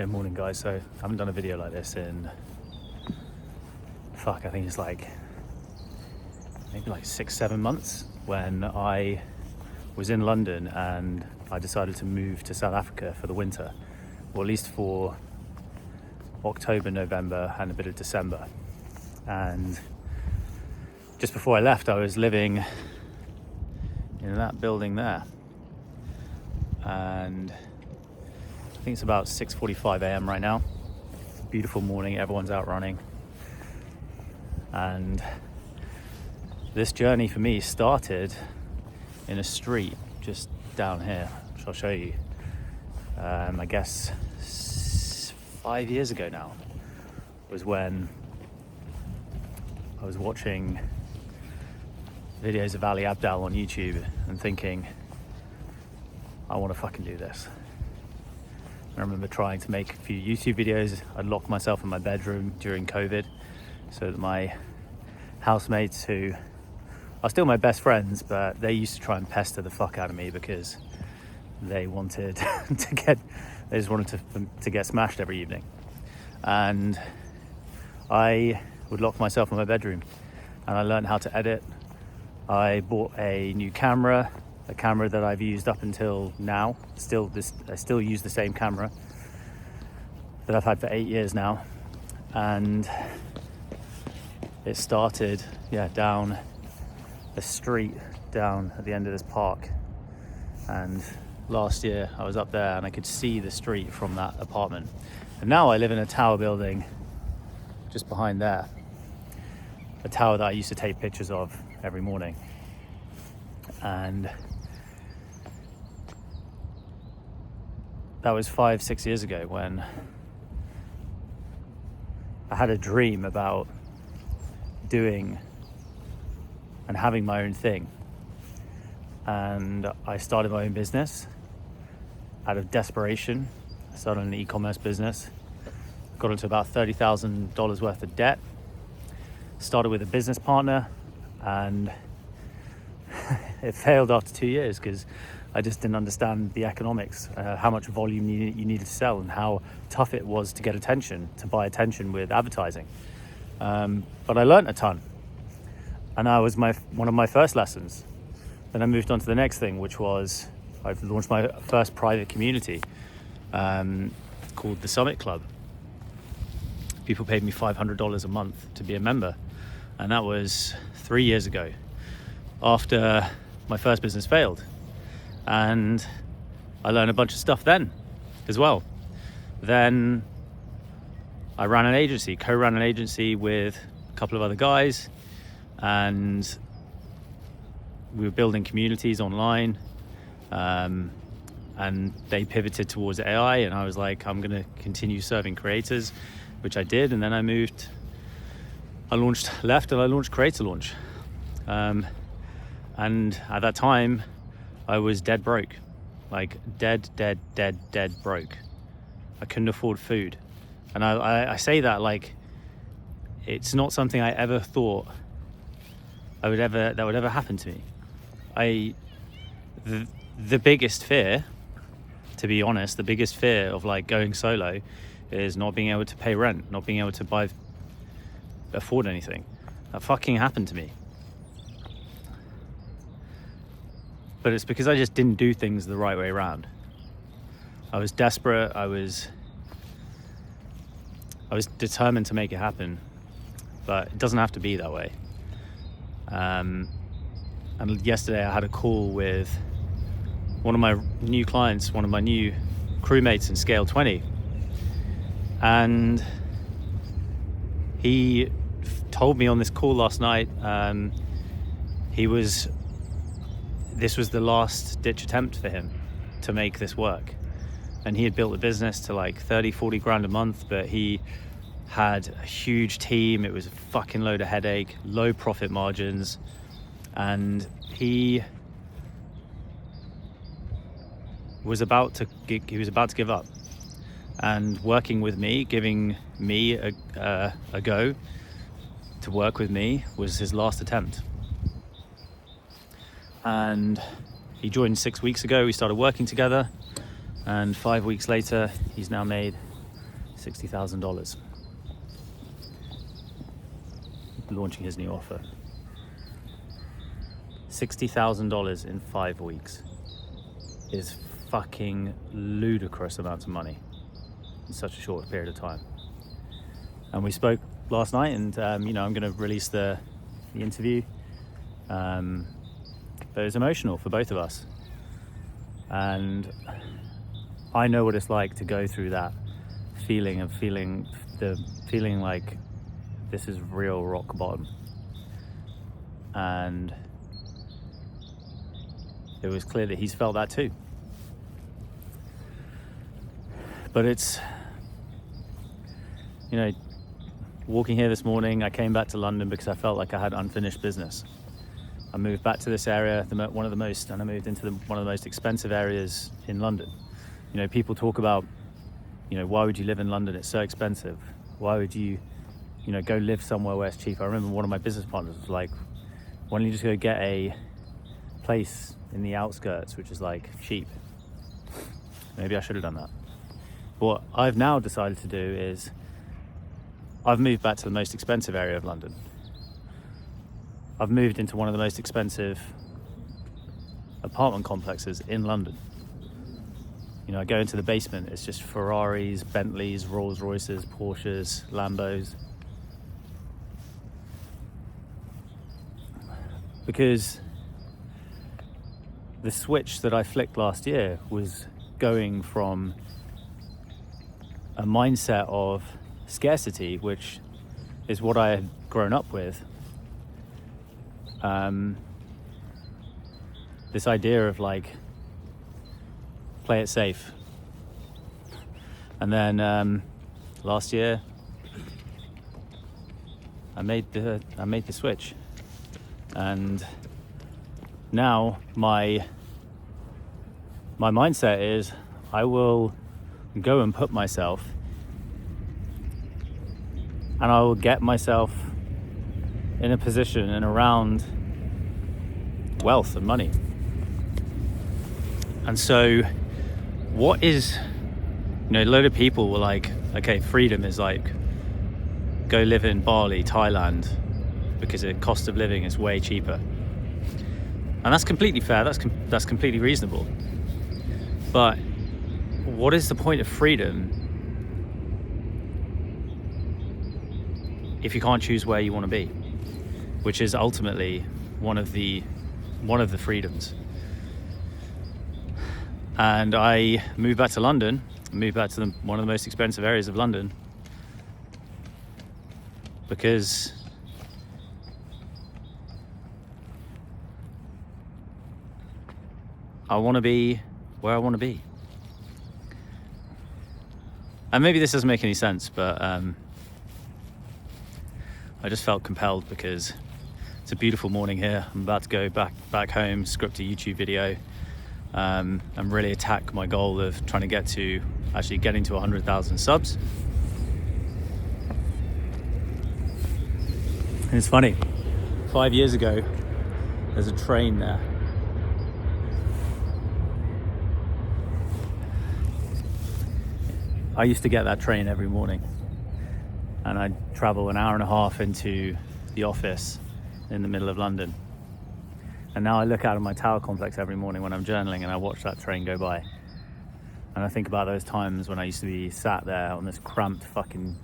Okay, morning guys. So I haven't done a video like this in, I think it's maybe 6-7 months, when I was in London and I decided to move to South Africa for the winter, or at least for October, November and a bit of December. And just before I left, I was living in that building there, and I think it's about 6:45 a.m. right now. Beautiful morning, everyone's out running. And this journey for me started in a street just down here, which I'll show you. I guess 5 years ago now was when I was watching videos of Ali Abdaal on YouTube and thinking, I want to fucking do this. I remember trying to make a few YouTube videos. I'd lock myself in my bedroom during COVID so that my housemates, who are still my best friends, but they used to try and pester the fuck out of me because they wanted to get smashed every evening. And I would lock myself in my bedroom, and I learned how to edit. I bought a new camera, a camera that I've used up until now. I still use the same camera that I've had for 8 years now. And it started down a street down at the end of this park. And last year I was up there and I could see the street from that apartment. And now I live in a tower building just behind there, a tower that I used to take pictures of every morning. And that was 5-6 years ago, when I had a dream about doing and having my own thing. And I started my own business out of desperation. I started an e-commerce business, got into about $30,000 worth of debt, started with a business partner, and it failed after 2 years because I just didn't understand the economics, how much volume you needed to sell, and how tough it was to get attention, to buy attention with advertising. But I learned a ton, and that was one of my first lessons. Then I moved on to the next thing, which was I've launched my first private community called the Summit Club. People paid me $500 a month to be a member, and that was 3 years ago, after my first business failed. And I learned a bunch of stuff then as well. Then I co-ran an agency with a couple of other guys, and we were building communities online, and they pivoted towards AI, and I was like, I'm going to continue serving creators, which I did. And then I launched CreatorLaunch. And at that time, I was dead broke, like dead broke. I couldn't afford food. And I say that like it's not something I ever thought that would ever happen to me. The biggest fear, to be honest, of like going solo is not being able to pay rent, not being able to afford anything. That fucking happened to me. But it's because I just didn't do things the right way around. I was desperate. I was determined to make it happen, but it doesn't have to be that way. And yesterday I had a call with one of my new clients, one of my new crewmates in Scale 20. And he told me on this call last night, this was the last ditch attempt for him to make this work. And he had built a business to like 30-40 grand a month, but he had a huge team. It was a fucking load of headache, low profit margins, and he was about to give up. And working with me, giving me a go to work with me, was his last attempt. And he joined 6 weeks ago. We started working together, and 5 weeks later he's now made $60,000 launching his new offer. $60,000 in 5 weeks is fucking ludicrous amounts of money in such a short period of time. And we spoke last night, and I'm going to release the interview, but it was emotional for both of us, and I know what it's like to go through that feeling like this is real rock bottom. And it was clear that he's felt that too. But it's, walking here this morning, I came back to London because I felt like I had unfinished business. I moved back to this area, and I moved into one of the most expensive areas in London. People talk about, why would you live in London? It's so expensive. Why would you, go live somewhere where it's cheap? I remember one of my business partners was like, why don't you just go get a place in the outskirts, which is like cheap? Maybe I should have done that. What I've now decided to do is I've moved back to the most expensive area of London. I've moved into one of the most expensive apartment complexes in London. I go into the basement, it's just Ferraris, Bentleys, Rolls Royces, Porsches, Lambos. Because the switch that I flicked last year was going from a mindset of scarcity, which is what I had grown up with. This idea of play it safe. And then last year I made the switch, and now my mindset is I will go and put myself, and I will get myself in a position and around wealth and money. And so what is, a load of people were like, okay, freedom is like go live in Bali, Thailand, because the cost of living is way cheaper. And that's completely fair, that's completely reasonable. But what is the point of freedom if you can't choose where you want to be? Which is ultimately one of the freedoms. And I moved back to London, one of the most expensive areas of London, because I want to be where I want to be. And maybe this doesn't make any sense, but I just felt compelled because it's a beautiful morning here. I'm about to go back home, script a YouTube video, and really attack my goal of trying to getting to 100,000 subs. And it's funny, 5 years ago, there's a train there. I used to get that train every morning, and I'd travel an hour and a half into the office in the middle of London. And now I look out of my tower complex every morning when I'm journaling, and I watch that train go by. And I think about those times when I used to be sat there on this cramped fucking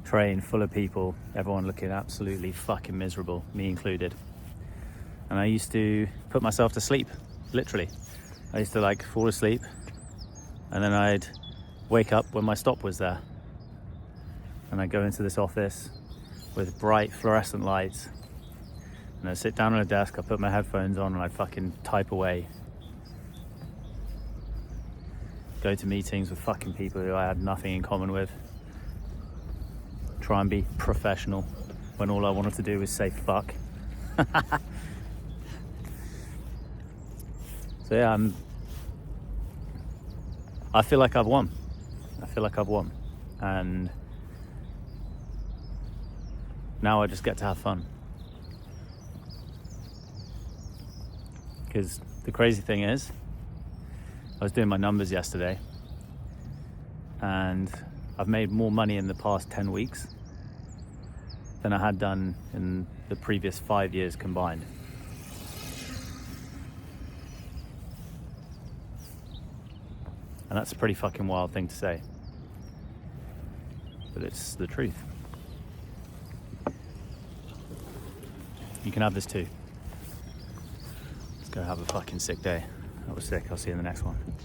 train full of people, everyone looking absolutely fucking miserable, me included. And I used to put myself to sleep, literally. I used to fall asleep, and then I'd wake up when my stop was there. And I'd go into this office with bright fluorescent lights, and I'd sit down on a desk, I'd put my headphones on, and I'd fucking type away. Go to meetings with fucking people who I had nothing in common with. Try and be professional when all I wanted to do was say fuck. So yeah, I feel like I've won. And now I just get to have fun. Because the crazy thing is, I was doing my numbers yesterday, and I've made more money in the past 10 weeks than I had done in the previous 5 years combined. And that's a pretty fucking wild thing to say. But it's the truth. You can have this too. Let's go have a fucking sick day. That was sick. I'll see you in the next one.